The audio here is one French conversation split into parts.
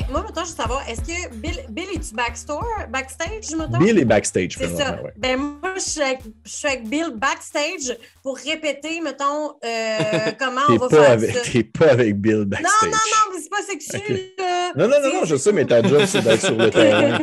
Moi, maintenant, je veux savoir, est-ce que Bill est-tu backstage, mettons? Bill est backstage. C'est ça. Ouais. Ben, moi, je suis avec Bill backstage pour répéter, mettons, comment on va faire ça. T'es pas avec Bill backstage. Non, mais c'est pas sexuel. Okay. Non, je sais, mais ta job, c'est d'être sur le terrain.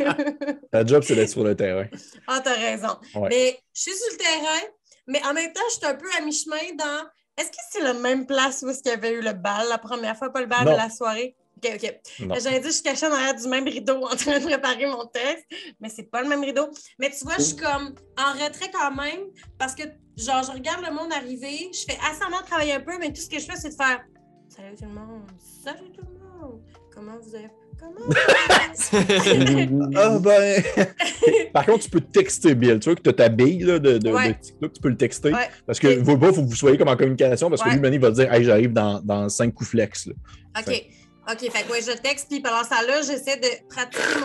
Ta job, c'est d'être sur le terrain. Ah, t'as raison. Ouais. Mais je suis sur le terrain, mais en même temps, je suis un peu à mi-chemin dans... Est-ce que c'est la même place où il y avait eu le bal la première fois, pas le bal de la soirée? OK. J'allais dire, je suis cachée derrière du même rideau en train de préparer mon texte, mais c'est pas le même rideau. Mais tu vois, je suis comme en retrait quand même parce que, genre, je regarde le monde arriver, je fais semblant de travailler un peu, mais tout ce que je fais, c'est de faire « Salut tout le monde! Salut tout le monde! Comment vous avez... Comment? » Ah ben... Par contre, tu peux texter Bill. Tu vois que tu as ta bille là, de TikTok, tu peux le texter. Ouais. Parce que il faut que vous soyez comme en communication parce que lui, Manny va dire « Hey, j'arrive dans 5 coups flex. » OK, fait que je texte, puis pendant ça là, j'essaie de pratiquer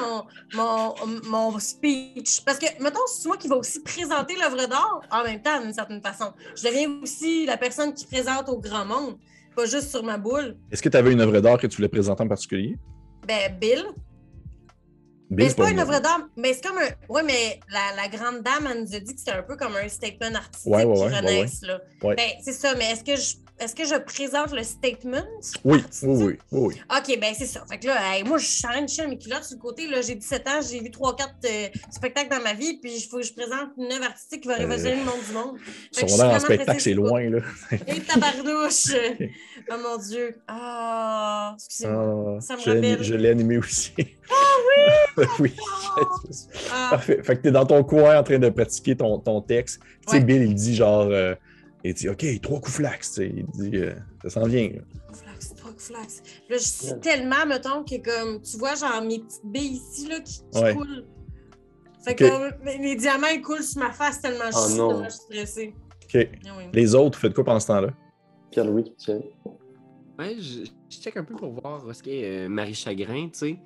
mon speech. Parce que, mettons, c'est moi qui va aussi présenter l'œuvre d'art en même temps, d'une certaine façon. Je deviens aussi la personne qui présente au grand monde, pas juste sur ma boule. Est-ce que tu avais une œuvre d'art que tu voulais présenter en particulier? Ben, Bill. Mais c'est pas une œuvre d'art, mais c'est comme un... Oui, mais la grande dame, elle nous a dit que c'était un peu comme un statement artistique qui renaisse, là. Ouais. Ben, c'est ça, mais est-ce que je présente le statement? Oui. OK, ben c'est ça. Fait que là, moi, je suis en train de chier mes culottes sur le côté. Là, j'ai 17 ans, j'ai vu 3-4 spectacles dans ma vie, puis il faut que je présente une œuvre artistique qui va révolutionner le monde du monde. Son en spectacle, c'est loin, là. Et tabarnouche! Oh mon Dieu! Ah, excusez-moi. Ça me rappelle. Je l'ai animé aussi. Ah oui! Oui. Parfait. Fait que t'es dans ton coin en train de pratiquer ton texte. Tu sais, Bill, il dit genre... il dit, OK, 3 coups flax, tu sais. Il dit, ça s'en vient. 3 coups flax. Là, je suis tellement, mettons, que comme, tu vois, genre, mes petites billes ici, là, qui coulent. Fait que mes diamants, ils coulent sur ma face tellement je suis stressée. OK. Oui. Les autres, faites quoi pendant ce temps-là? Pierre-Louis, tiens. Ouais, je check un peu pour voir ce qu'est Marie Chagrin, tu sais.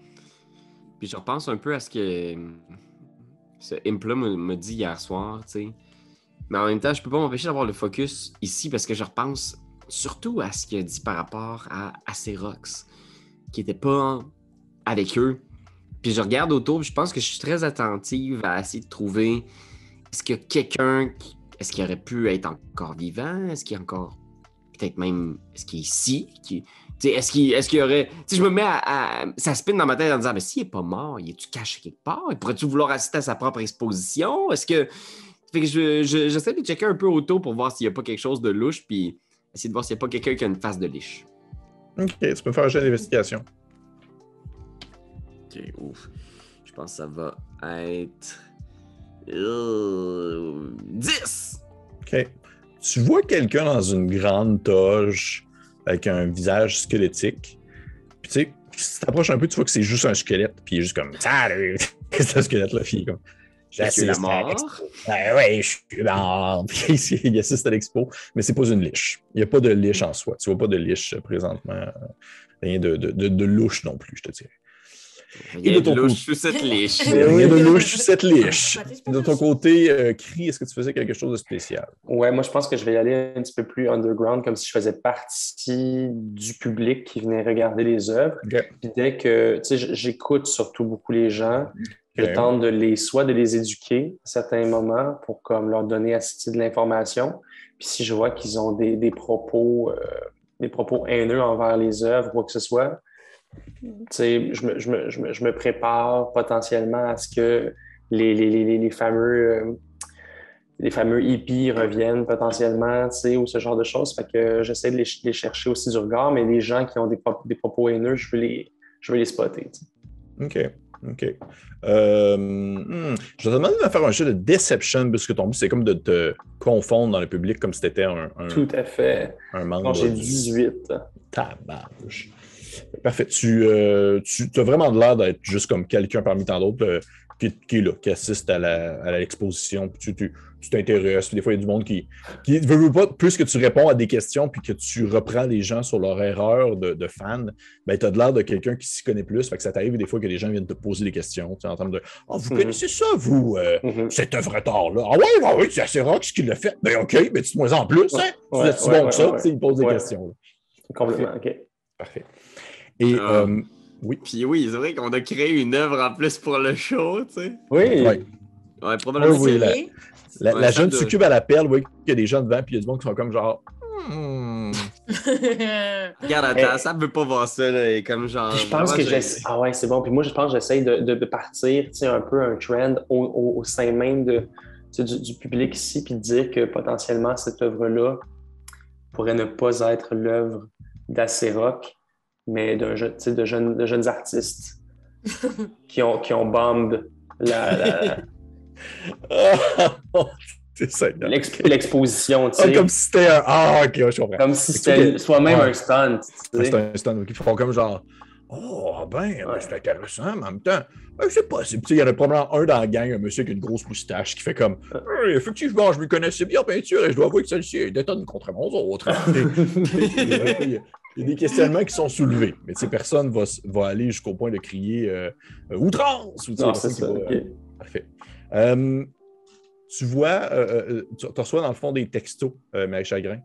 Puis je repense un peu à ce que ce imp-là m'a dit hier soir, tu sais. Mais en même temps, je peux pas m'empêcher d'avoir le focus ici parce que je repense surtout à ce qu'il a dit par rapport à Acerox, qui était pas avec eux. Puis je regarde autour, puis je pense que je suis très attentive à essayer de trouver est-ce qu'il y a quelqu'un est-ce qu'il aurait pu être encore vivant? Est-ce qu'il est encore peut-être même est-ce qu'il est ici? Est-ce qu'il y aurait... je me mets à... Ça spinne dans ma tête en disant, mais s'il n'est pas mort, il est-tu caché quelque part? Il pourrait-tu vouloir assister à sa propre exposition? Est-ce que... Fait que j'essaie de checker un peu autour pour voir s'il n'y a pas quelque chose de louche, puis essayer de voir s'il n'y a pas quelqu'un qui a une face de liche. OK, tu peux faire un jeu d'investigation. OK, ouf. Je pense que ça va être... 10! OK. Tu vois quelqu'un dans une grande toge avec un visage squelettique. Puis tu sais, si tu t'approches un peu, tu vois que c'est juste un squelette. Puis il est juste comme « Salut! » C'est un squelette, la fille, comme... J'assiste la mort. Oui, je suis mort. Puis il assiste à l'expo, mais c'est pas une liche. Il n'y a pas de liche en soi. Tu vois pas de liche présentement. Rien de louche non plus, je te dirais. Rien de louche sous cette liche. Rien de louche sous cette liche. De ton côté, Cri, est-ce que tu faisais quelque chose de spécial? Ouais, moi, je pense que je vais y aller un petit peu plus underground, comme si je faisais partie du public qui venait regarder les œuvres. Okay. Puis dès que, tu sais, j'écoute surtout beaucoup les gens. Je tente de les éduquer à certains moments pour comme leur donner assez de l'information. Puis si je vois qu'ils ont des propos haineux envers les œuvres ou quoi que ce soit, tu sais, je me prépare potentiellement à ce que les fameux hippies reviennent potentiellement, tu sais, ou ce genre de choses. Fait que j'essaie de les chercher aussi du regard, mais les gens qui ont des propos haineux, je vais les spotter. Tu sais. OK. Je vais te demander de faire un jeu de Deception, puisque ton but, c'est comme de te confondre dans le public comme si tu étais un... Tout à fait. Un membre. Non, j'ai 18. Tabarge. Parfait. Tu as vraiment l'air d'être juste comme quelqu'un parmi tant d'autres qui est là, qui assiste à l'exposition. Puis tu t'intéresses. Des fois, il y a du monde qui veut pas, plus que tu réponds à des questions puis que tu reprends les gens sur leur erreur de fan, ben, tu as de l'air de quelqu'un qui s'y connaît plus. Fait que ça t'arrive des fois que les gens viennent te poser des questions. En termes de « Ah, vous connaissez ça, vous, cette œuvre d'art-là? Ah oui, c'est assez rare ce qu'il l'a fait. Ben OK, mais dites-moi en plus, hein? Tu es bon que ça? » Ils posent des questions. Là. Complètement, OK. Parfait. Et Oui. Puis oui, c'est vrai qu'on a créé une œuvre en plus pour le show, tu sais. Oui. Ouais, probablement. Oui, la jeune de... succube à la perle, oui, il y a des gens devant, puis il y a du monde qui sont comme genre. Regarde, attends, ça veut pas voir ça, là, et comme genre... Puis je pense que j'essaie... Ah ouais, c'est bon. Puis moi, je pense que j'essaie de partir, tu sais, un peu un trend au sein même du public ici, puis de dire que potentiellement, cette œuvre-là pourrait ne pas être l'œuvre d'Acerock, mais de jeunes artistes qui ont bombed C'est ça. l'exposition, tu sais. Comme si c'était un... Ah, ok, je comprends. Comme si c'était soi-même un stunt. C'est un stunt. Ils font comme genre... Oh, c'est intéressant, mais en même temps, je sais pas. Il y en a probablement un dans la gang, un monsieur avec une grosse moustache qui fait comme effectivement, je me connaissais bien en peinture et je dois avouer que celle-ci détonne contre mon autre. Il y a des questionnements qui sont soulevés, mais personne va aller jusqu'au point de crier outrance. Non, c'est ça. Parfait. Tu vois, tu reçois dans le fond des textos, Marie Chagrin,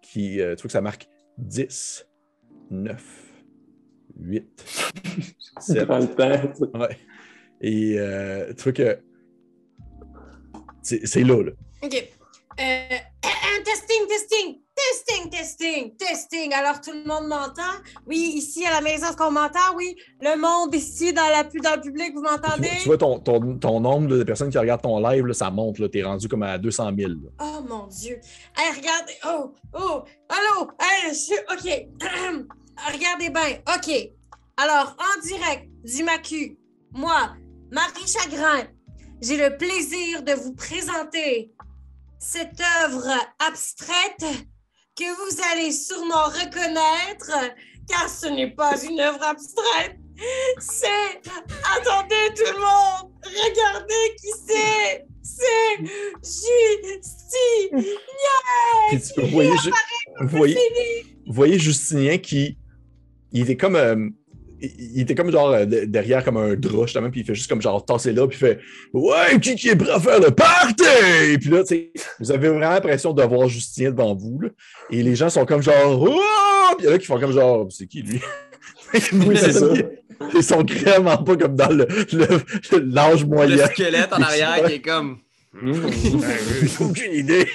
qui, tu vois que ça marque 10, 9, 8, 7. Ouais. Et tu vois que c'est là. OK. Testing. Alors, tout le monde m'entend? Oui, ici, à la maison, est-ce qu'on m'entend? Oui. Le monde ici, dans le public, vous m'entendez? Tu vois ton nombre de personnes qui regardent ton live, là, ça monte. Tu es rendu comme à 200 000. Là. Oh, mon Dieu. Hey, regardez. Allô? Hey, OK. Regardez bien. OK. Alors, en direct du MACU, moi, Marie Chagrin, j'ai le plaisir de vous présenter cette œuvre abstraite que vous allez sûrement reconnaître, car ce n'est pas une œuvre abstraite. C'est... Attendez tout le monde! Regardez qui c'est! C'est Justinien! Vous voyez Justinien qui... Il était comme genre derrière comme un drap justement, puis il fait juste comme genre tasser là, puis il fait ouais, qui est prêt à faire le party? Puis là, tu sais, vous avez vraiment l'impression de voir Justinien devant vous, là, et les gens sont comme genre oh! Puis il y en a qui font comme genre c'est qui lui? Oui, c'est ça. Ils sont vraiment pas comme dans l'âge moyen. Le squelette en arrière qui est comme j'ai aucune idée.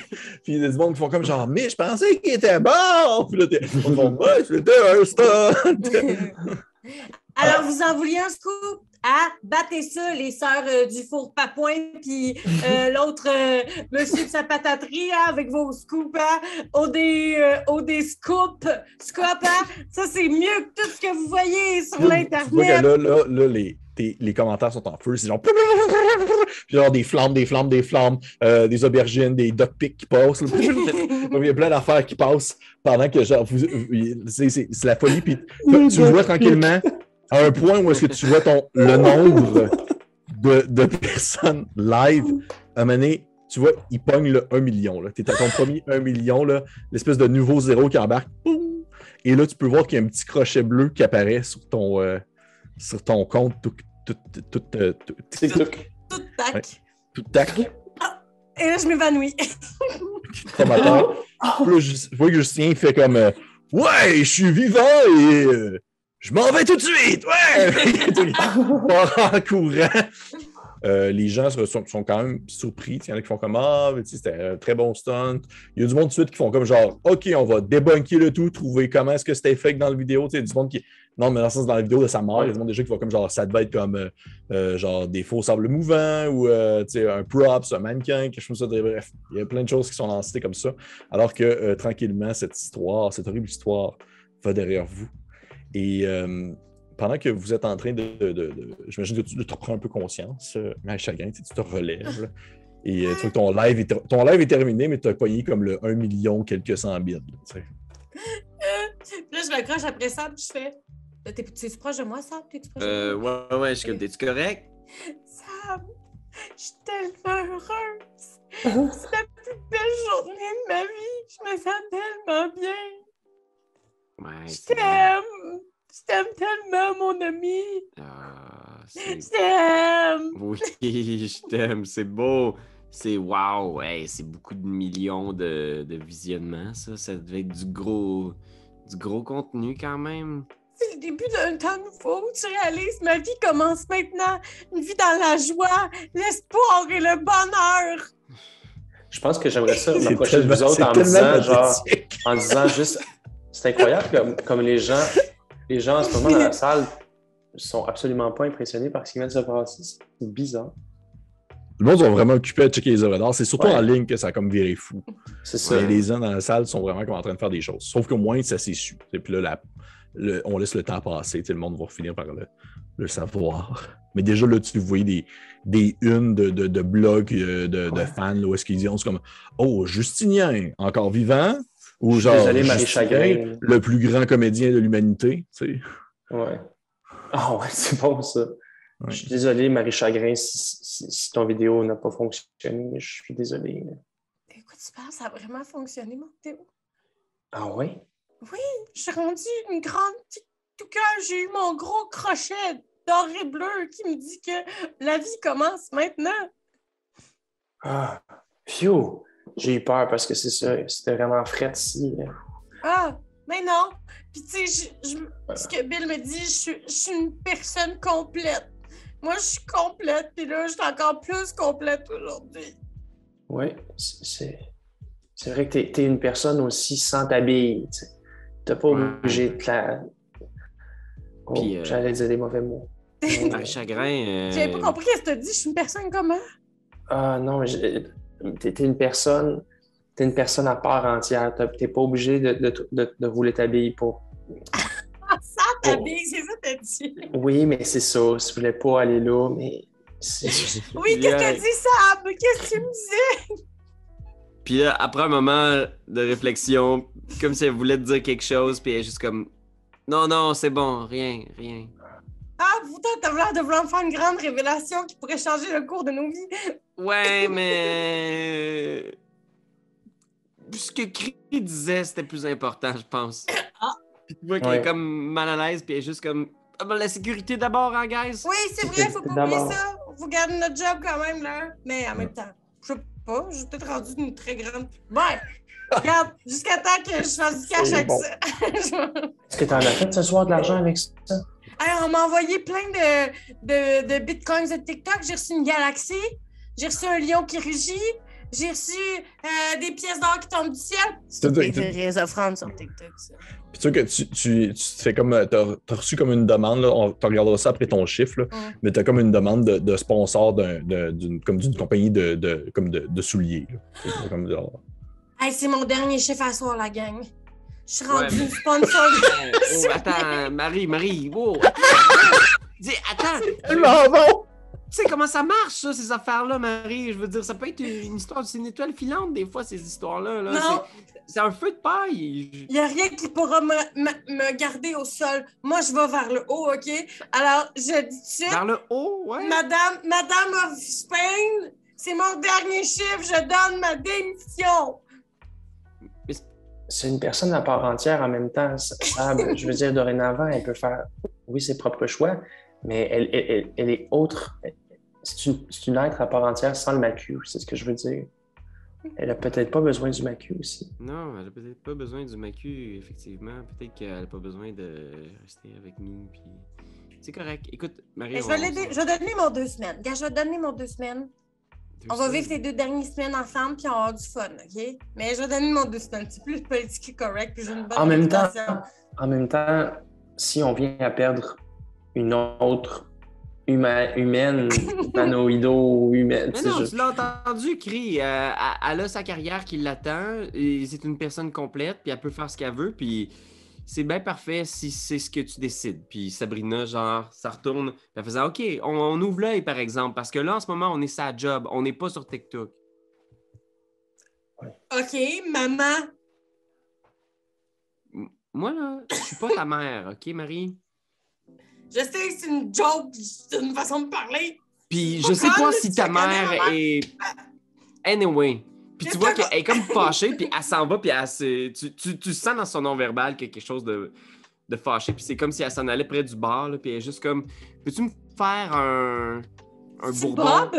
Puis il y a des gens qui font comme genre, mais je pensais qu'il était mort. Puis là, on font, ouais, c'était un stunt. Alors, vous en vouliez un scoop? Battez ça, les sœurs du four Papouin, puis l'autre monsieur de sa pataterie, avec vos scoops, OD scoop, ça c'est mieux que tout ce que vous voyez sur l'Internet. Tu vois que là les commentaires sont en feu, c'est genre genre des flammes, des aubergines, des duck picks qui passent. Il y a plein d'affaires qui passent pendant que genre c'est la folie, puis tu vois tranquillement à un point où est-ce que tu vois le nombre de personnes live à un moment donné, tu vois, il pogne le 1 million. Tu es à ton premier 1 million, là, l'espèce de nouveau zéro qui embarque. Boum! Et là, tu peux voir qu'il y a un petit crochet bleu qui apparaît sur ton compte. Tout tac. Ouais, tout tac. Et là, je m'évanouis. Je vois que Justin fait comme ouais, je suis vivant et je m'en vais tout de suite! Ouais! Il part en courant. Les gens sont quand même surpris. Il y en a qui font comme c'était un très bon stunt. Il y a du monde tout de suite qui font comme genre OK, on va débunker le tout, trouver comment est-ce que c'était fake dans la vidéo. Il y a du monde qui. Non, mais dans le sens dans la vidéo de sa mort, il y a du monde déjà qui font comme genre ça devait être comme genre des faux sables mouvants ou un props, un mannequin, quelque chose comme ça. Bref, il y a plein de choses qui sont lancées comme ça. Alors que tranquillement, cette horrible histoire va derrière vous. Et pendant que vous êtes en train j'imagine que tu te reprends un peu conscience, mais chagrin, tu te relèves. Là, et tu vois que ton live est terminé, mais tu as pogné comme le 1 million quelques cent mille. Puis là, je m'accroche après ça, puis je fais t'es-tu proche de moi, Sam? Ouais, t'es-tu correct? Sam, je suis tellement heureuse. C'est la plus belle journée de ma vie. Je me sens tellement bien. Ouais, Je t'aime tellement, mon ami. Je t'aime. Oui, je t'aime. C'est beau. C'est wow. Hey, c'est beaucoup de millions de visionnements, ça. Ça devait être du gros contenu quand même. c'est le début d'un temps nouveau. Tu réalises, ma vie commence maintenant. Une vie dans la joie, l'espoir et le bonheur. Je pense que j'aimerais ça m'approcher de vous autres en disant juste, c'est incroyable comme les gens en ce moment dans la salle sont absolument pas impressionnés par ce qui vient de se passer. C'est bizarre. Le monde sont vraiment occupés à checker les œuvres d'art. C'est surtout en ligne que ça a comme viré fou. C'est ça. Et les gens dans la salle sont vraiment comme en train de faire des choses. Sauf qu'au moins, ça s'est su. Et puis là, on laisse le temps passer. Le monde va finir par le savoir. Mais déjà, là, tu voyais des unes de blogs de fans là, où est-ce qu'ils disent comme « Oh, Justinien, encore vivant? » Ou genre désolé, Marie Chagrin, le plus grand comédien de l'humanité. Tu sais. Ouais. Ah ouais, c'est bon ça. Ouais. Je suis désolé, Marie Chagrin, si ton vidéo n'a pas fonctionné, je suis désolé. Écoute, tu penses, ça a vraiment fonctionné, mon vidéo? Ah ouais? Oui, je suis rendue une grande TikToker. J'ai eu mon gros crochet d'or et bleu qui me dit que la vie commence maintenant. Ah, phew! J'ai eu peur parce que c'est ça, c'était vraiment fret ici. Ah, mais non! Puis tu sais, ce que Bill me dit, je suis une personne complète. Moi, je suis complète, puis là, je suis encore plus complète aujourd'hui. Oui, c'est vrai que t'es une personne aussi sans t'habiller, tu sais. T'as pas obligé de la... Oh, puis, j'allais dire des mauvais mots. Un chagrin... J'avais pas compris ce que t'as dit, je suis une personne comment? Ah non, mais t'es une personne à part entière. T'es pas obligé de rouler ta bille pour... Sans ta bille, c'est ça que t'as dit. Oui, mais c'est ça. Je voulais pas aller là, mais... Oui, qu'est-ce que t'as dit, Sam? Qu'est-ce que tu me disais? Puis là, après un moment de réflexion, comme si elle voulait te dire quelque chose, puis elle est juste comme... Non, c'est bon, rien. Ah, pourtant, t'as l'air de vouloir me faire une grande révélation qui pourrait changer le cours de nos vies. Ouais, mais... Ce que Cree disait, c'était plus important, je pense. Ah. Puis tu vois qu'elle est comme mal à l'aise, puis elle est juste comme... Ah ben, la sécurité d'abord, hein, guys? Oui, c'est vrai, faut pas oublier ça. Faut garder notre job quand même, là. Mais en même temps, je sais pas, j'ai peut-être rendu une très grande... Ouais, regarde, jusqu'à temps que je fasse du cash avec ça. Est-ce que t'en as fait ce soir de l'argent avec ça? Alors, on m'a envoyé plein de bitcoins de TikTok. J'ai reçu une galaxie. J'ai reçu un lion qui rugit. J'ai reçu des pièces d'or qui tombent du ciel. C'est des vraies offrandes sur TikTok, ça. Puis tu sais que tu fais comme... T'as reçu comme une demande, là, on regardera ça après ton chiffre, là, mais t'as comme une demande de sponsor d'une compagnie de souliers. Hey, c'est mon dernier chiffre à soir, la gang. Je suis rendue une sponsor. Attends, Marie, wow. Dis, attends. C'est tellement bon! Tu sais comment ça marche, ça, ces affaires-là, Marie? Je veux dire, ça peut être une histoire, c'est une étoile filante, des fois, ces histoires-là. Là. Non! C'est un feu de paille. Il n'y a rien qui pourra me garder au sol. Moi, je vais vers le haut, OK? Alors, je dis tout de suite... Vers le haut, ouais. Madame of Spain, c'est mon dernier chiffre. Je donne ma démission. C'est une personne à part entière en même temps. Je veux dire, dorénavant, elle peut faire, oui, ses propres choix, mais elle est autre. C'est une être à part entière sans le macu, c'est ce que je veux dire. Elle a peut-être pas besoin du macu aussi. Non, elle a peut-être pas besoin du macu, effectivement. Peut-être qu'elle a pas besoin de rester avec nous, puis c'est correct. Écoute, Marie... Je vais donner mon 2 semaines. Regarde, je vais donner mon 2 semaines. On va vivre les 2 dernières semaines ensemble, puis on va avoir du fun, OK? Mais je vais donner mon 2 semaines. C'est plus politiquement correct, puis j'ai une bonne réputation. En même temps, si on vient à perdre une autre humaine, humanoïdo-humaine... Mais non, tu l'as entendu, Cree. Elle a sa carrière qui l'attend, et c'est une personne complète, puis elle peut faire ce qu'elle veut, puis... C'est bien parfait si c'est ce que tu décides. Puis Sabrina, genre, ça retourne. Elle faisait OK, on ouvre l'œil, par exemple, parce que là, en ce moment, on est sa job. On n'est pas sur TikTok. OK, maman. Moi, là, je suis pas ta mère, OK, Marie? Je sais que c'est une joke, c'est une façon de parler. Puis je sais pas si ta mère est... Anyway... Puis tu vois qu'elle est comme fâchée, puis elle s'en va, puis tu sens dans son non-verbal qu'il y a quelque chose de fâché, puis c'est comme si elle s'en allait près du bar, là, puis elle est juste comme, peux-tu me faire un bourbon? Bob?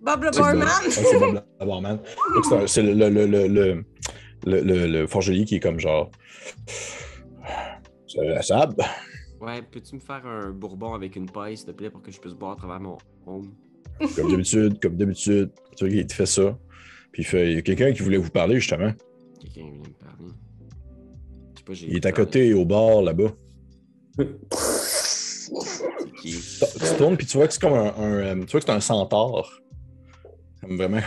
Bob le barman? C'est Bob le barman. C'est le forgelier qui est comme genre, Sab? Ouais, peux-tu me faire un bourbon avec une paille, s'il te plaît, pour que je puisse boire à travers mon home? Comme d'habitude. Tu vois, il te fait ça. Puis il y a quelqu'un qui voulait vous parler, justement. Quelqu'un vient me parler. Je sais pas, Il est à côté, au bar, là-bas. C'est qui? Tu tournes, puis tu vois que c'est comme tu vois que c'est un centaure. Comme vraiment...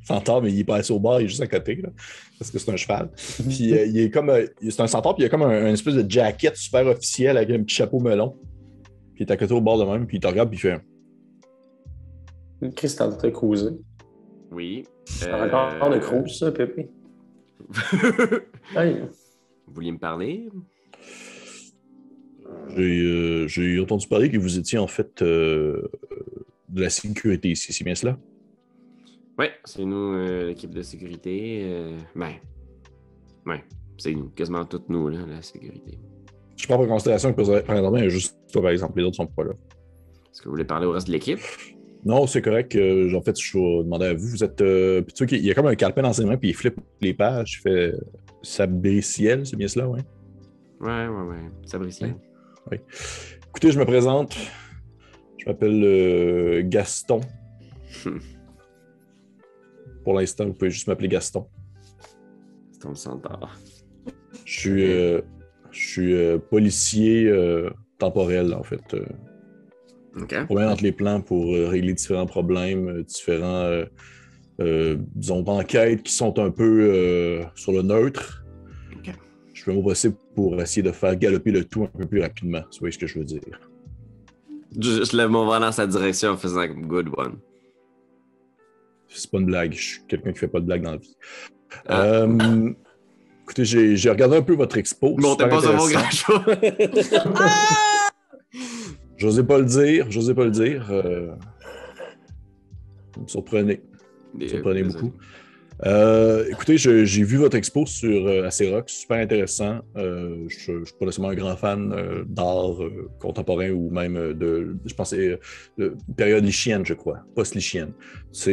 centaure, mais il est pas assez au bar, il est juste à côté, là, parce que c'est un cheval. Puis il est comme... c'est un centaure, puis il a comme un espèce de jacket super officiel avec un petit chapeau melon. Puis il est à côté au bar de même, puis il te regarde, puis il fait... Chris, t'es en train de cruiser. Oui. Encore de cruise, ça, Pépé. Hey. Vous vouliez me parler? J'ai entendu parler que vous étiez en fait de la sécurité ici, c'est bien cela? Oui, c'est nous, l'équipe de sécurité. Ouais, c'est nous, quasiment toutes nous, là, la sécurité. Je prends en considération que présentement, il y a juste toi, par exemple, les autres sont pas là. Est-ce que vous voulez parler au reste de l'équipe? Non, c'est correct. En fait, je vais demander à vous. Vous êtes. Puis tu vois qu'il y a comme un calepin dans ses mains, puis il flippe les pages. Il fait Sabriciel, c'est bien cela, oui? Ouais. Sabriciel. Oui. Écoutez, je me présente. Je m'appelle Gaston. Pour l'instant, vous pouvez juste m'appeler Gaston. C'est ton centaure. Je suis policier temporel, en fait. OK. Je promène entre les plans pour régler différents problèmes, disons, enquêtes qui sont un peu sur le neutre. OK. Je fais mon possible pour essayer de faire galoper le tout un peu plus rapidement. Vous voyez ce que je veux dire? Je lève mon bras dans sa direction en faisant comme good one. C'est pas une blague. Je suis quelqu'un qui fait pas de blague dans la vie. Ah. Écoutez, j'ai regardé un peu votre expo. Bon, t'es pas sur mon grand-chose. J'osais pas le dire. Vous me surprenez. Beaucoup. Écoutez, j'ai vu votre expo sur Acerox, super intéressant. Je suis pas nécessairement un grand fan d'art contemporain ou même je pensais, période lichienne, je crois, post-lichienne. Ça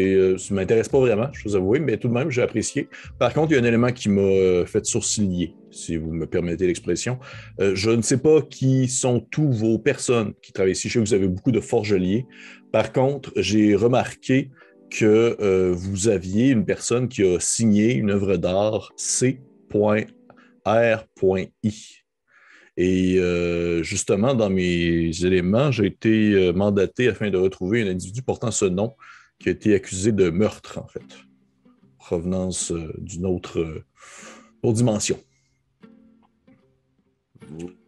m'intéresse pas vraiment, je vous avoue, mais tout de même, j'ai apprécié. Par contre, il y a un élément qui m'a fait sourciller, si vous me permettez l'expression. Je ne sais pas qui sont tous vos personnes qui travaillent ici. Je sais que vous avez beaucoup de forgeliers. Par contre, j'ai remarqué que vous aviez une personne qui a signé une œuvre d'art C.R.I. Et justement, dans mes éléments, j'ai été mandaté afin de retrouver un individu portant ce nom qui a été accusé de meurtre, en fait, provenance d'une autre dimension.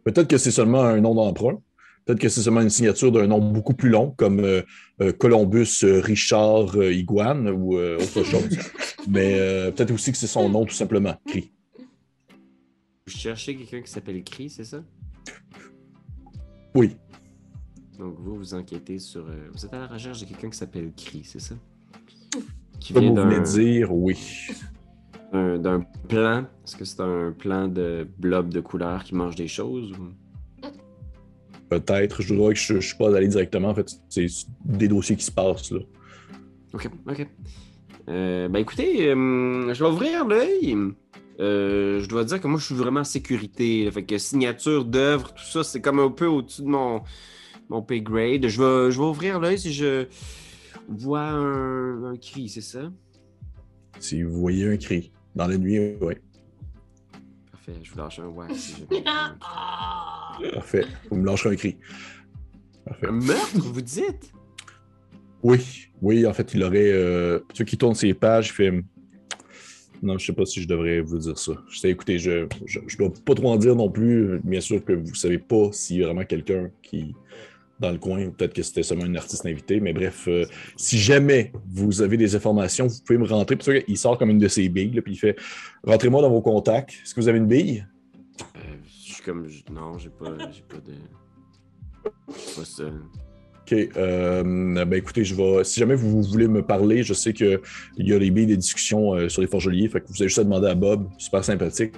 Peut-être que c'est seulement un nom d'emprunt. Peut-être que c'est seulement une signature d'un nom beaucoup plus long, comme Columbus Richard Iguane ou autre chose. Mais peut-être aussi que c'est son nom, tout simplement, Cri. Vous cherchez quelqu'un qui s'appelle Cri, c'est ça? Oui. Donc vous enquêtez sur... vous êtes à la recherche de quelqu'un qui s'appelle Cri, c'est ça? Qui Comme vous venez de dire, oui. D'un plan? Est-ce que c'est un plan de blob de couleur qui mange des choses? Ou... Peut-être. Je dois que je ne suis pas allé directement. En fait, c'est des dossiers qui se passent, là. OK. Ben écoutez, je vais ouvrir l'œil. Je dois dire que moi, je suis vraiment en sécurité. Là, fait que signature d'œuvre, tout ça, c'est comme un peu au-dessus de mon pay grade. Je vais ouvrir l'œil si je vois un cri, c'est ça? Si vous voyez un cri dans la nuit, oui. Parfait, je vous lâche un wax. Si j'ai Parfait. Vous me lâcherez un cri. Parfait. Un meurtre, vous dites? Oui, en fait, il aurait... Celui qui tourne ses pages, il fait... Non, je sais pas si je devrais vous dire ça. Écoutez, je dois pas trop en dire non plus. Bien sûr que vous savez pas s'il y a vraiment quelqu'un qui... dans le coin, peut-être que c'était seulement un artiste invité, mais bref, si jamais vous avez des informations, vous pouvez me rentrer. Puis il sort comme une de ses billes, là, puis il fait « Rentrez-moi dans vos contacts. Est-ce que vous avez une bille? » Je suis comme... Non, j'ai pas de... Pas ça. OK. Ben écoutez, si jamais vous voulez me parler, je sais qu'il y a les billes de discussion sur les forgeliers, fait que vous avez juste à demander à Bob, super sympathique,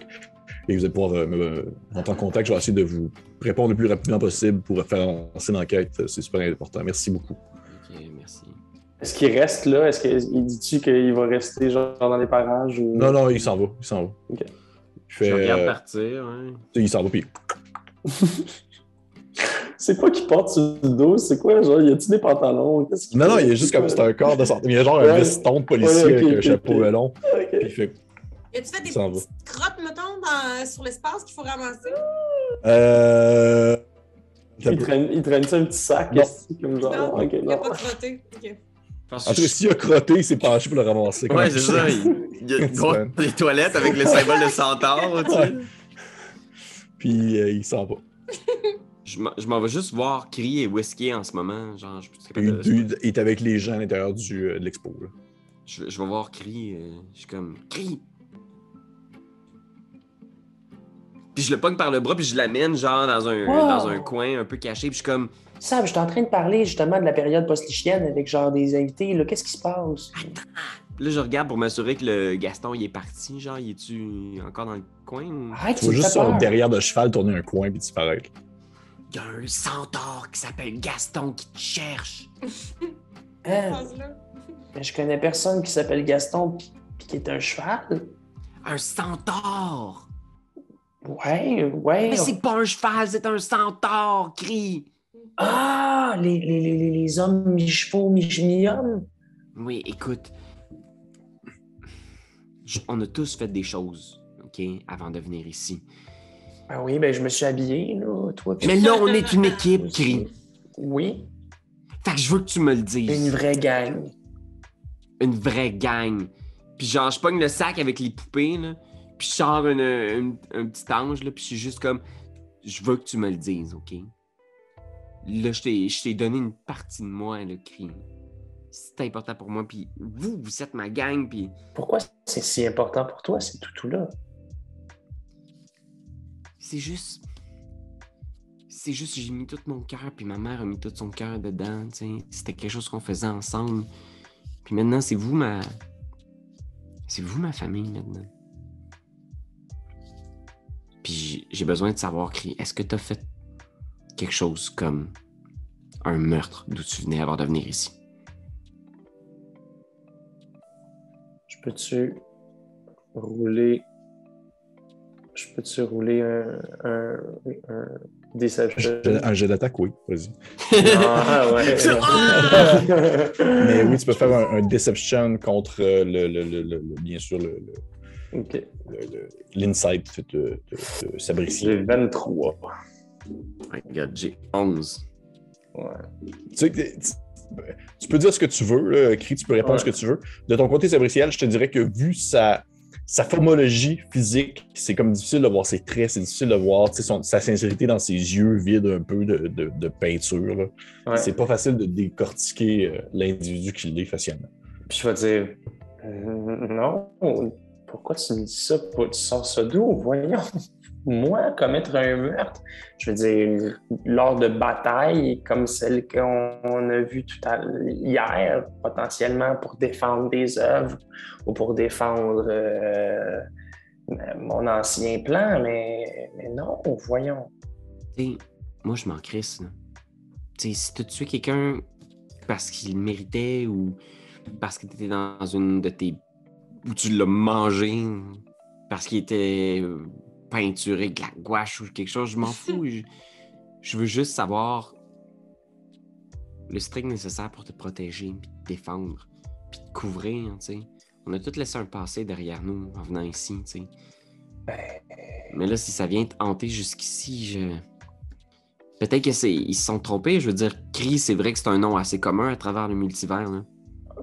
et vous allez pouvoir me rentrer en contact. Je vais essayer de vous répondre le plus rapidement possible pour faire avancer l'enquête. C'est super important. Merci beaucoup. OK, merci. Est-ce qu'il reste là? Est-ce qu'il dit-tu qu'il va rester genre dans les parages? Ou... Non, il s'en va. OK. Il fait, je regarde partir, hein. Il s'en va, puis C'est quoi qui porte sur le dos? C'est quoi, genre, y a-tu des pantalons? Non, il y a juste comme c'est un corps de santé. Il y a genre un veston de policier avec un chapeau melon. Puis il fait. Et tu fais des petites crottes, mettons, sur l'espace qu'il faut ramasser? Il traîne ça un petit sac, comme genre. Non, okay, il n'a pas crotté. OK. En tout cas, s'il a crotté, il s'est penché pour le ramasser. Ouais, c'est ça. Il y a des toilettes avec le symbole de centaure, tu sais. Puis il s'en va. Je m'en vais juste voir Cree et Whisky en ce moment. Genre, il est avec les gens à l'intérieur de l'expo. Là. Je vais voir Cree. Je suis comme Cree. Puis je le pogne par le bras, puis je l'amène genre dans un coin un peu caché. Puis je suis comme. Sab, je suis en train de parler justement de la période post-lichienne avec genre des invités. Là, qu'est-ce qui se passe? Attends. Là, je regarde pour m'assurer que le Gaston il est parti. Genre, il est-tu encore dans le coin? Arrête, tu vas juste derrière de cheval tourner un coin puis disparaître. Il y a un centaure qui s'appelle Gaston qui te cherche. Mais je connais personne qui s'appelle Gaston puis qui est un cheval. Un centaure! Ouais. Mais c'est pas un cheval, c'est un centaure, Cree! Ah, les hommes mi-chevaux, mi-hommes? Oui, écoute. On a tous fait des choses, OK, avant de venir ici. Ah oui, ben je me suis habillé, là, toi. Mais là, on est une équipe, Cree. Oui. Fait que je veux que tu me le dises. Une vraie gang. Une vraie gang. Puis genre, je pogne le sac avec les poupées, là, puis je sors un petit ange, là, puis je suis juste comme... Je veux que tu me le dises, OK? Là, je t'ai donné une partie de moi, le Cree. C'est important pour moi, puis vous êtes ma gang, puis... Pourquoi c'est si important pour toi, ces toutous-là? C'est juste, j'ai mis tout mon cœur, puis ma mère a mis tout son cœur dedans, tu sais. C'était quelque chose qu'on faisait ensemble. Puis maintenant, c'est vous ma famille, maintenant. Puis j'ai besoin de savoir, Cree, est-ce que t'as fait quelque chose comme un meurtre d'où tu venais avant de venir ici? Je peux-tu rouler un Deception? Un jet d'attaque, oui, vas-y. Ah ouais. Mais oui, tu peux faire un Deception contre bien sûr l'insight de Sabrici. J'ai 23. Regarde, j'ai 11. Ouais. Tu peux dire ce que tu veux, là, Cree, tu peux répondre ce que tu veux. De ton côté, Sabriciel, je te dirais que vu sa formologie physique, c'est comme difficile de voir ses traits, c'est difficile de voir sa sincérité dans ses yeux vides un peu de peinture. Là. Ouais. C'est pas facile de décortiquer l'individu qu'il est facialement. Puis je vais dire, non, pourquoi tu me dis ça? Tu sors ça d'où? Voyons. Moi, commettre un meurtre, je veux dire, lors de batailles comme celle qu'on a vue hier, potentiellement pour défendre des œuvres ou pour défendre mon ancien plan, mais non, voyons. T'sais, moi, je m'en crisse. Si tu as tué quelqu'un parce qu'il méritait ou parce que tu étais dans une de tes... ou tu l'as mangé parce qu'il était... peinturé avec la gouache ou quelque chose, je m'en fous. Je veux juste savoir le strict nécessaire pour te protéger, puis te défendre, puis te couvrir, tu sais. On a tous laissé un passé derrière nous en venant ici, tu sais. Mais là, si ça vient te hanter jusqu'ici, peut-être qu'ils se sont trompés. Je veux dire, Cree, c'est vrai que c'est un nom assez commun à travers le multivers, là.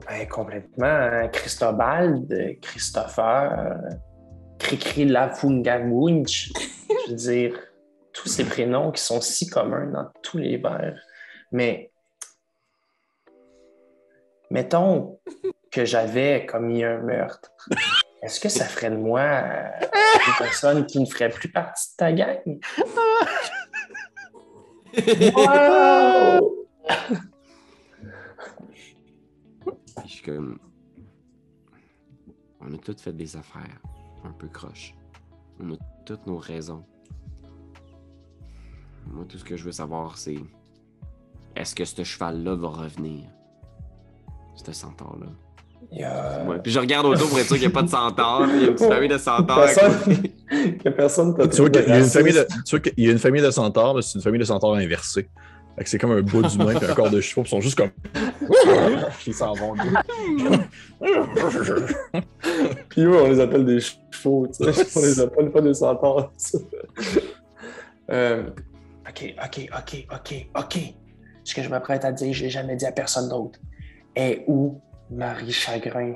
Ben, complètement. Christobal, Christopher... Cricri Lafungamunch, je veux dire, tous ces prénoms qui sont si communs dans tous les vers. Mais mettons que j'avais commis un meurtre. Est-ce que ça ferait de moi une personne qui ne ferait plus partie de ta gang? Wow! Je suis comme... On a tous fait des affaires un peu croche. On a toutes nos raisons. Moi, tout ce que je veux savoir, c'est est-ce que ce cheval-là va revenir? Ce centaure-là. Ouais. Puis je regarde autour pour être sûr qu'il n'y a pas de centaures. Il y a une petite famille de centaures. Personne tu vois qu'il y a une famille de centaures, mais c'est une famille de centaures inversée. Fait que c'est comme un bout d'humain et un corps de chevaux, ils sont juste comme. Ils s'en vont. Puis eux, on les appelle des chevaux, tu sais. On les appelle pas des centaures. OK. Ce que je m'apprête à dire, je l'ai jamais dit à personne d'autre. Et où Marie Chagrin?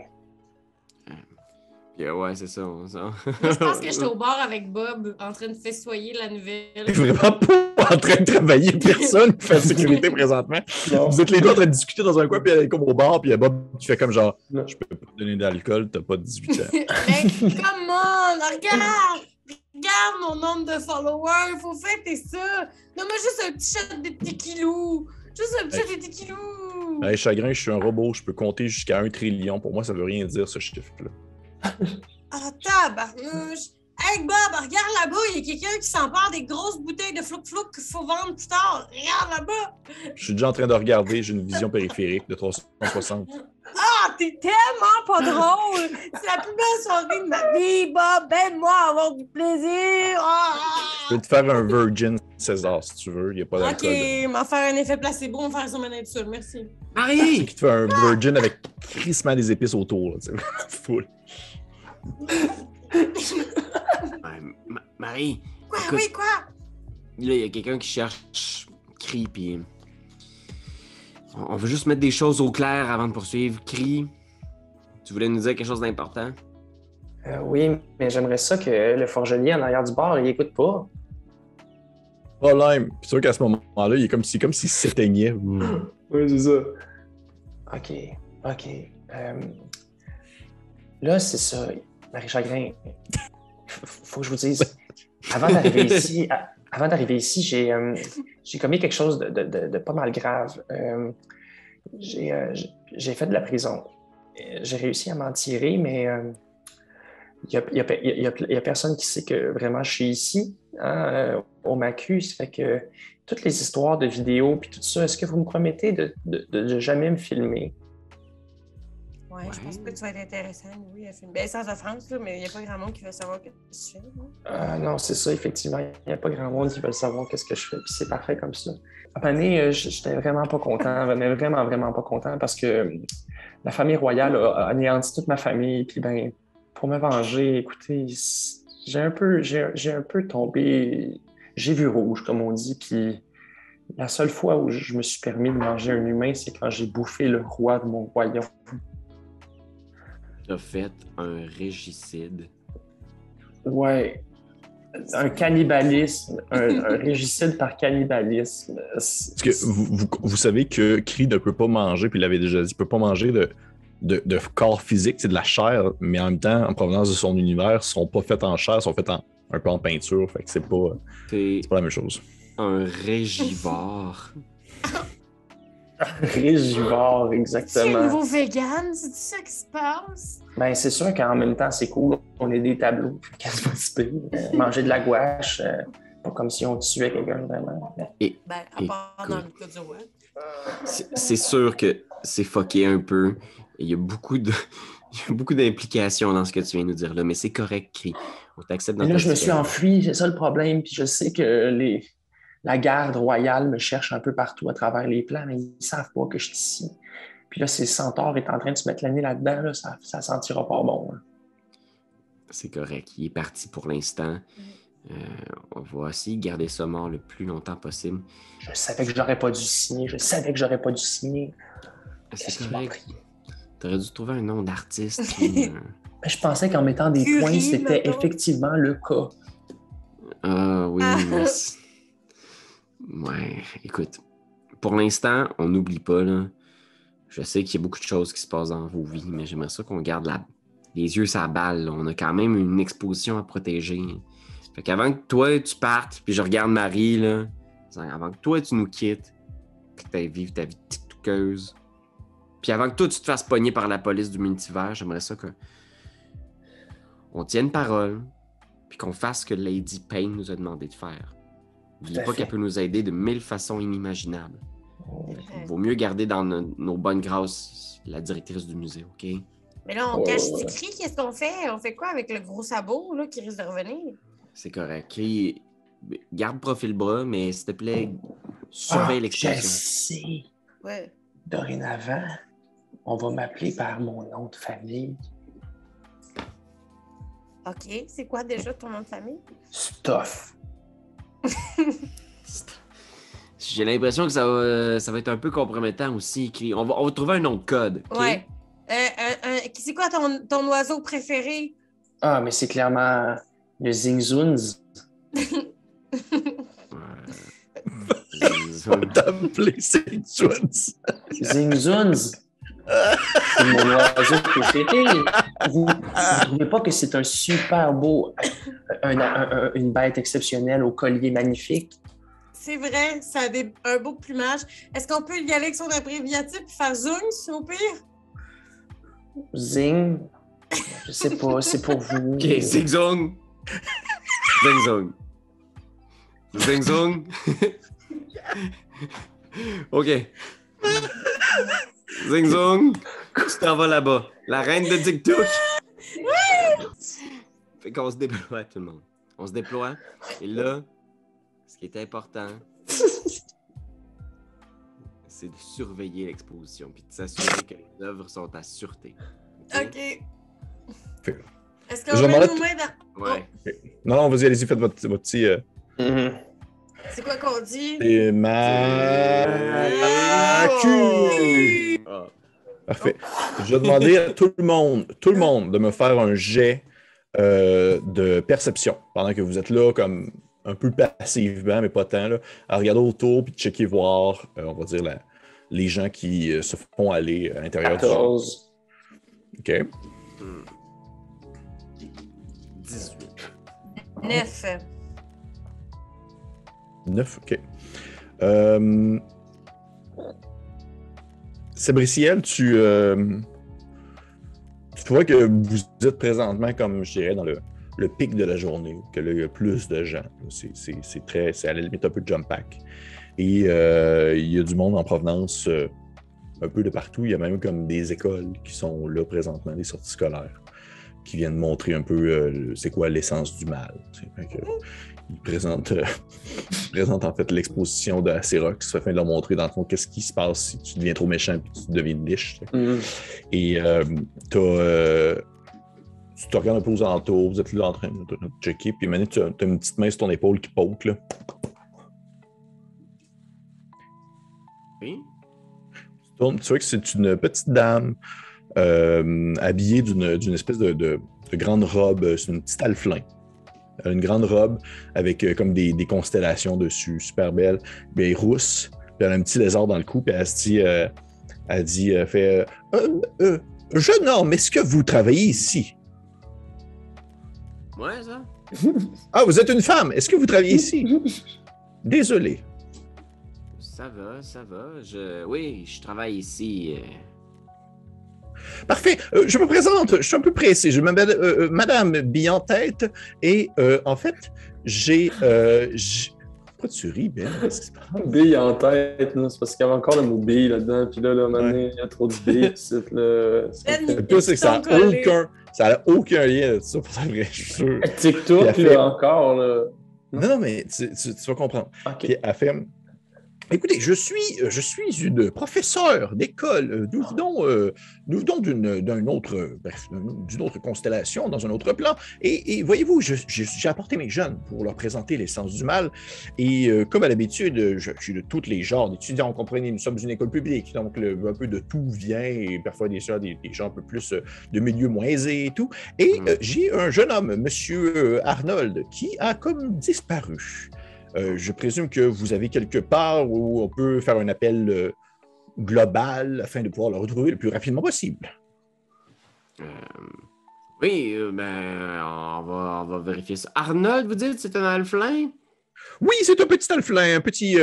Ouais, c'est ça. Je pense que j'étais au bar avec Bob en train de festoyer la nouvelle. Vraiment pas en train de travailler, personne qui fait la sécurité présentement. Non. Vous êtes les deux en train de discuter dans un coin, puis elle est comme au bar, puis il y a Bob qui fait comme genre, je peux pas te donner d'alcool, t'as pas 18 ans. Mais come on, regarde mon nombre de followers, faut fêter ça. Donne-moi juste un petit shot de tequilou. Juste un petit shot de tequilou. Hey, Chagrin, je suis un robot, je peux compter jusqu'à 1 trillion. Pour moi, ça veut rien dire, ce chiffre-là. Ah, tabarnouche! Hey Bob, regarde là-bas, il y a quelqu'un qui s'empare des grosses bouteilles de flouk-flouk qu'il faut vendre plus tard. Regarde là-bas! Je suis déjà en train de regarder, j'ai une vision périphérique de 360. Ah, t'es tellement pas drôle! C'est la plus belle soirée de ma vie, Bob! Aide-moi à avoir du plaisir! Je peux te faire un Virgin César si tu veux, il n'y a pas d'alcool. Ok, m'en faire un effet placebo, on va faire ça maintenant tout seul, merci. Marie! C'est qui te fait un Virgin avec crissement des épices autour, là, c'est full. Marie! Quoi? Écoute, Oui, quoi? Là, il y a quelqu'un qui cherche Cri, puis on veut juste mettre des choses au clair avant de poursuivre. Cri, tu voulais nous dire quelque chose d'important? Oui, mais j'aimerais ça que le forgelier en arrière du bar, il écoute pas. Problème. C'est sûr qu'à ce moment-là, il est comme s'il s'éteignait. Oui, c'est ça. OK. Là, c'est ça. Marie Chagrin, faut que je vous dise, avant d'arriver ici, j'ai commis quelque chose de pas mal grave. J'ai fait de la prison. J'ai réussi à m'en tirer, mais il y a personne qui sait que vraiment je suis ici. Hein, on m'accuse. Fait que toutes les histoires de vidéos puis tout ça, est-ce que vous me promettez de jamais me filmer? Ouais, je pense pas que tu vas être intéressant, oui, à filmer. Ben, sans offense, là, mais il n'y a pas grand monde qui veut savoir ce que tu fais. Non, c'est ça, effectivement. Il n'y a pas grand monde qui veut savoir qu'est-ce que je fais, puis c'est parfait comme ça. À un moment donné, j'étais vraiment pas content, mais vraiment pas content parce que la famille royale a anéanti toute ma famille, puis ben, pour me venger, écoutez, j'ai un peu tombé, j'ai vu rouge, comme on dit, puis la seule fois où je me suis permis de manger un humain, c'est quand j'ai bouffé le roi de mon royaume. T'as fait un régicide. Ouais. Un cannibalisme, un régicide par cannibalisme. Parce que vous savez que Cri ne peut pas manger, puis il l'avait déjà dit, il ne peut pas manger de corps physique, c'est de la chair, mais en même temps, en provenance de son univers, ils ne sont pas faits en chair, ils sont faits un peu en peinture, fait que c'est pas la même chose. Un régivore. Régivore, exactement. C'est un nouveau vegan, c'est ça qui se passe? Ben, c'est sûr qu'en même temps, c'est cool. On est des tableaux. Qu'est-ce que c'est pas manger de la gouache, pas comme si on tuait quelqu'un vraiment. Ben, à part dans le cas du roi. C'est sûr que c'est fucké un peu. Il y a beaucoup d'implications dans ce que tu viens de nous dire là, mais c'est correct, Cri. On t'accepte dans ta je me suis enfui, c'est ça le problème. Puis je sais que la garde royale me cherche un peu partout à travers les plans, mais ils ne savent pas que je suis ici. Puis là, si le centaure est en train de se mettre le nez là-dedans, là, ça sentira pas bon. Hein. C'est correct. Il est parti pour l'instant. On va essayer de garder ça mort le plus longtemps possible. Je savais que j'aurais pas dû signer. C'est correct. T'aurais dû trouver un nom d'artiste. Je pensais qu'en mettant des points, c'était effectivement le cas. Ah oui, mais... Ouais, écoute. Pour l'instant, on n'oublie pas, là. Je sais qu'il y a beaucoup de choses qui se passent dans vos vies, mais j'aimerais ça qu'on garde les yeux sur la balle. Là. On a quand même une exposition à protéger. Fait qu'avant que toi, tu partes, puis je regarde Marie, là, avant que toi, tu nous quittes, puis que tu ailles vivre ta vie de tiktokeuse, puis avant que toi, tu te fasses pogner par la police du multivers, j'aimerais ça qu'on tienne parole, puis qu'on fasse ce que Lady Payne nous a demandé de faire. N'oublie pas qu'elle peut nous aider de 1000 façons inimaginables. Il vaut mieux garder dans nos bonnes grâces la directrice du musée, OK? Mais là, on cache Tikri, qu'est-ce qu'on fait? On fait quoi avec le gros sabot là, qui risque de revenir? C'est correct. Garde profil bras, mais s'il te plaît, surveille l'expression. Je sais. Ouais. Dorénavant, on va m'appeler par mon nom de famille. OK. C'est quoi déjà ton nom de famille? Stuff. J'ai l'impression que ça va être un peu compromettant aussi. On va trouver un nom de code. Okay? Ouais. C'est quoi ton oiseau préféré? Ah, mais c'est clairement le Zingzunz. T'appeler Zingzunz. Zingzunz. C'est mon oiseau préféré. Vous ne trouvez pas que c'est un super beau, une bête exceptionnelle au collier magnifique? C'est vrai, ça a un beau plumage. Est-ce qu'on peut y aller avec son abréviatif et faire Zung, si au pire? Zing? Je sais pas, c'est pour vous. OK, Zingzong. Zingzong. Zingzong. OK. Zingzong, tu t'en vas là-bas. La reine de TikTok. Fait qu'on se déploie, tout le monde. On se déploie. Et là, ce qui est important, c'est de surveiller l'exposition puis de s'assurer que les œuvres sont à sûreté. OK. Fait. Est-ce qu'on met nos mains dans... Ouais. Okay. Non, vas-y, allez-y, faites votre petit... C'est quoi qu'on dit? C'est ma... Ah. Parfait. Je vais demander à tout le monde de me faire un jet de perception pendant que vous êtes là comme un peu passivement, mais pas tant, là, à regarder autour puis checker voir, on va dire, les gens qui se font aller à l'intérieur 14. du jeu. OK. 18. 9. 9, OK. Sébriciel, tu vois que vous êtes présentement, comme je dirais, dans le pic de la journée, que là, il y a plus de gens. C'est à la limite un peu de jump pack. Et il y a du monde en provenance un peu de partout. Il y a même comme des écoles qui sont là présentement, des sorties scolaires, qui viennent montrer un peu c'est quoi l'essence du mal. Ils présentent en fait l'exposition de Acerox afin de leur montrer dans le fond qu'est-ce qui se passe si tu deviens trop méchant et tu deviens liche. Et tu te regardes un peu aux alentours, vous êtes là en train de checker, puis maintenant tu as une petite main sur ton épaule qui poke là. Oui? Tu vois que c'est une petite dame habillée d'une espèce de grande robe, c'est une petite alflin. Une grande robe avec comme des constellations dessus, super belle. Puis elle est rousse, puis elle a un petit lézard dans le cou, puis elle se dit, jeune homme, est-ce que vous travaillez ici? Ouais, ça. Ah, vous êtes une femme, est-ce que vous travaillez ici? Désolé. Ça va. Oui, je travaille ici. Parfait. Je me présente. Je suis un peu pressé. Je m'appelle Madame Bille-en-Tête et en fait, j'ai... Pourquoi tu ris, Ben? Qu'est-ce qui se passe? Bille en tête, c'est parce qu'il y avait encore le mot bille là-dedans. Puis là, maintenant, il y a trop de billes. Le pire, c'est que ça n'a aucun lien avec ça, pour ça, vrai, je suis sûr. TikTok, là, encore. Là. Non, mais tu vas comprendre. Okay. Puis elle fait... Écoutez, je suis une professeure d'école. Nous venons d'une autre constellation, dans un autre plan. Et voyez-vous, j'ai apporté mes jeunes pour leur présenter l'essence du mal. Et comme à l'habitude, j'ai de tous les genres d'étudiants. Comprenez, nous sommes une école publique, donc un peu de tout vient, et parfois des gens un peu plus de milieux moins aisés et tout. Et j'ai un jeune homme, Monsieur Arnold, qui a comme disparu. Je présume que vous avez quelque part où on peut faire un appel global afin de pouvoir le retrouver le plus rapidement possible. Oui, on va vérifier ça. Arnold, vous dites, c'est un alflin? Oui, c'est un petit alflin, un petit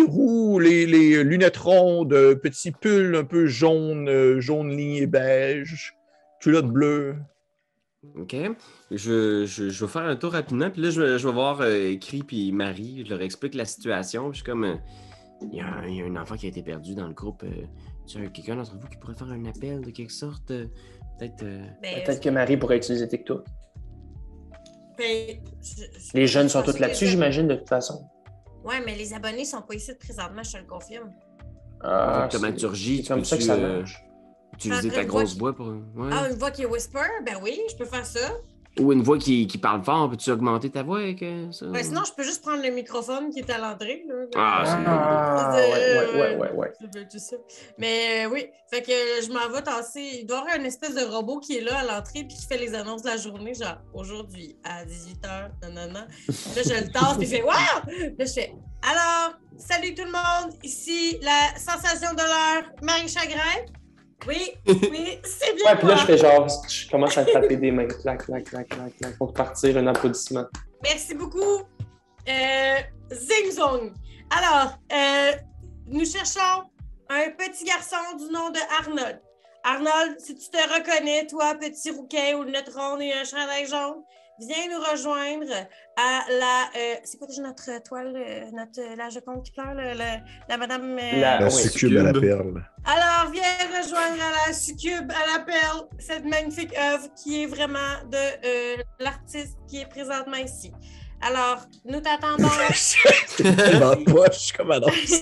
roux, les lunettes rondes, petit pull un peu jaune ligné beige, culotte bleue. OK. Je vais faire un tour rapidement, puis là, je vais voir Cri puis Marie, je leur explique la situation, puis je suis comme... il y a un enfant qui a été perdu dans le groupe. Tu as quelqu'un d'entre vous qui pourrait faire un appel de quelque sorte? Peut-être... Peut-être que Marie pourrait utiliser TikTok. Ben, Les jeunes sont tous là-dessus, j'imagine, de toute façon. Ouais, mais les abonnés sont pas ici présentement, je te le confirme. Thaumaturgie, c'est comme ça que ça marche. Utiliser ta grosse voix pour... Ouais. Ah, une voix qui est whisper? Ben oui, je peux faire ça. Ou une voix qui parle fort, peux-tu augmenter ta voix avec ça? Ben sinon, je peux juste prendre le microphone qui est à l'entrée. Ouais. Tout ça. Mais oui, fait que je m'en vais tasser. Il doit y avoir une espèce de robot qui est là à l'entrée puis qui fait les annonces de la journée, genre aujourd'hui à 18h, nanana. Là, je le tasse puis il fait waouh! Là, je fais alors, salut tout le monde, ici la sensation de l'heure, Marie Chagrin. Oui, c'est bien. Ouais, puis là, je fais genre, je commence à taper des mains, clac, pour partir un applaudissement. Merci beaucoup. Zing Zong. Alors, nous cherchons un petit garçon du nom de Arnold. Arnold, si tu te reconnais, toi, petit rouquin ou lunettes rondes et un chandail jaune, viens nous rejoindre à la... c'est quoi déjà notre toile, la Joconde qui pleure, la madame... la succube à la perle. Alors, viens rejoindre à la succube à la perle, cette magnifique œuvre qui est vraiment de l'artiste qui est présentement ici. Alors, nous t'attendons. Tellement poche comme annonce.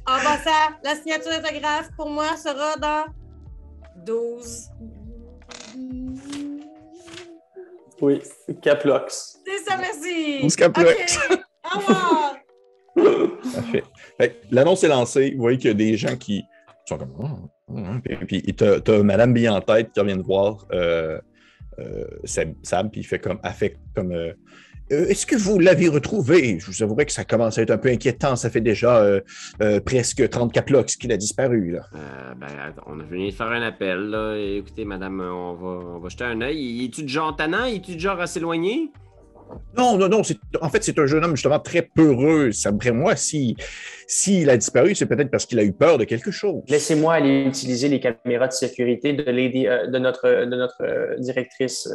En passant, la signature d'autographe pour moi sera dans 12. Oui, Caplox. C'est ça, merci. 12 Caplox. OK. Au revoir. Parfait. L'annonce est lancée. Vous voyez qu'il y a des gens qui sont comme... Puis t'as Madame Bille en tête qui vient de voir Sab, puis elle fait comme est-ce que vous l'avez retrouvé? Je vous avouerai que ça commence à être un peu inquiétant. Ça fait déjà presque 30 Caplox qu'il a disparu. Là. On a venu faire un appel. Là. Écoutez, madame, on va jeter un œil. Es-tu de genre tannant? Es-tu de genre à s'éloigner? Non. En fait, c'est un jeune homme justement très peureux. D'après moi, s'il a disparu, c'est peut-être parce qu'il a eu peur de quelque chose. Laissez-moi aller utiliser les caméras de sécurité de notre directrice.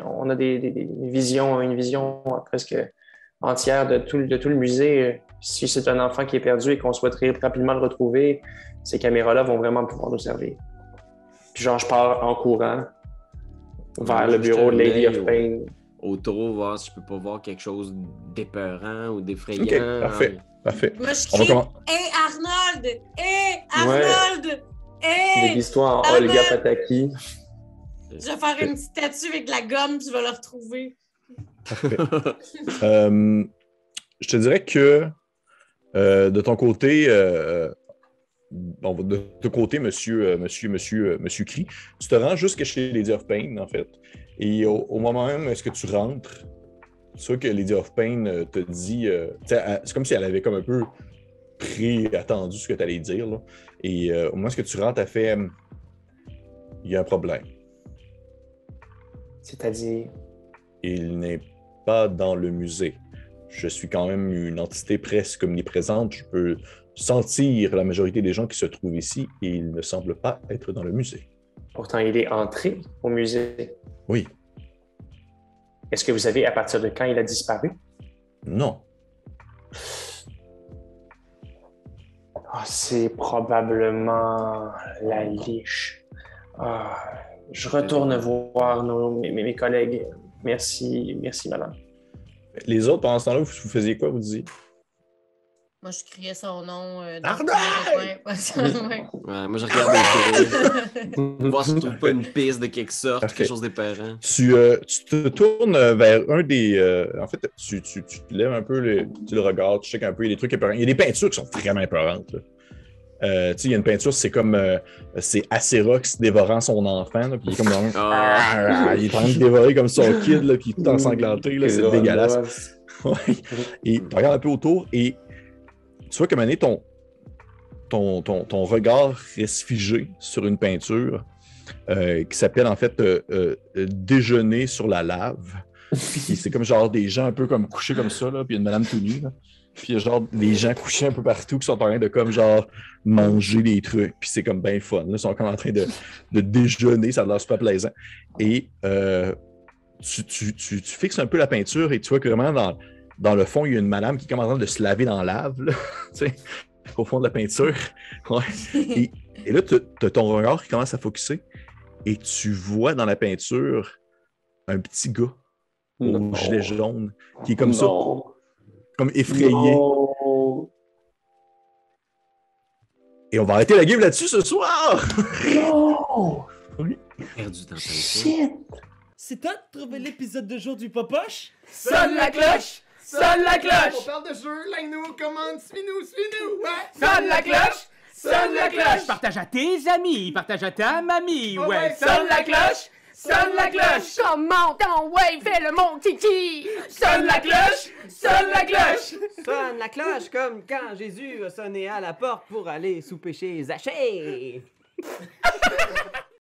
On a une vision presque entière de tout le musée. Si c'est un enfant qui est perdu et qu'on souhaiterait rapidement le retrouver, ces caméras-là vont vraiment pouvoir nous servir. Puis genre, je pars en courant vers le bureau de Lady of Pain. Autour, voir si je peux pas voir quelque chose d'épeurant ou d'effrayant. OK, parfait. Moi, je crie « Hey, Arnold! Hey, Arnold! Ouais. Hey! » Déguise-toi en Olga Pataki. Je vais faire une petite statue avec de la gomme, puis je vais le retrouver. Parfait. Je te dirais que de ton côté... de ton côté, monsieur Cri, tu te rends jusqu'à chez Lady of Pain, en fait. Et au moment même, est-ce que tu rentres? C'est sûr que Lady of Pain te dit... c'est comme si elle avait comme un peu attendu ce que tu allais dire. Là. Et au moment où tu rentres, elle fait... Il y a un problème. C'est-à-dire? Il n'est pas dans le musée. Je suis quand même une entité presque omniprésente. Je peux sentir la majorité des gens qui se trouvent ici et il ne semble pas être dans le musée. Pourtant, il est entré au musée. Oui. Est-ce que vous savez à partir de quand il a disparu? Non. C'est probablement la liche. Je retourne voir mes collègues. Merci, madame. Les autres, pendant ce temps-là, vous faisiez quoi, vous disiez? Moi, je criais son nom. Arnold! Moi, je regardais voir si je trouve pas une piste de quelque sorte, quelque chose d'épeurant. Tu te tournes vers un des... en fait, tu te lèves un peu, tu le regardes, tu checkes un peu, il y a des trucs épeurants. Il y a des peintures qui sont vraiment épeurantes. Il y a une peinture, c'est comme... c'est Acérox dévorant son enfant, là, puis il est comme dans il est en train de dévorer comme son kid, là, puis il est tout ensanglanté, là, c'est dégueulasse. Et tu regardes un peu autour, et tu vois comme ton regard reste figé sur une peinture qui s'appelle en fait Déjeuner sur la lave. Puis c'est comme genre des gens un peu comme couchés comme ça, là, puis il y a une madame tout nue. Là. Puis il y a genre des gens couchés un peu partout qui sont en train de comme genre manger des trucs. Puis c'est comme bien fun. Là. Ils sont comme en train de déjeuner, ça a l'air super plaisant. Et tu fixes un peu la peinture et tu vois que vraiment dans le fond, il y a une madame qui est comme en train de se laver dans la lave, là, au fond de la peinture. Ouais. Et là, tu as ton regard qui commence à focusser et tu vois dans la peinture un petit gars au gilet jaune qui est comme ça, comme effrayé. Non. Et on va arrêter la game là-dessus ce soir! Non! Oui. Perdu dans ta Shit! C'est toi de trouver l'épisode de jour du Popoche? Sonne la cloche! Sonne la cloche! On parle de jeu, like-nous, commande, suis-nous, ouais! Sonne la cloche! Sonne la cloche! Partage à tes amis, partage à ta mamie, ouais! Sonne la cloche! Sonne la cloche! Comment ton ouais, fais le mon titi! Sonne la cloche! Sonne la cloche! Sonne la cloche comme quand Jésus a sonné à la porte pour aller souper chez Zachée.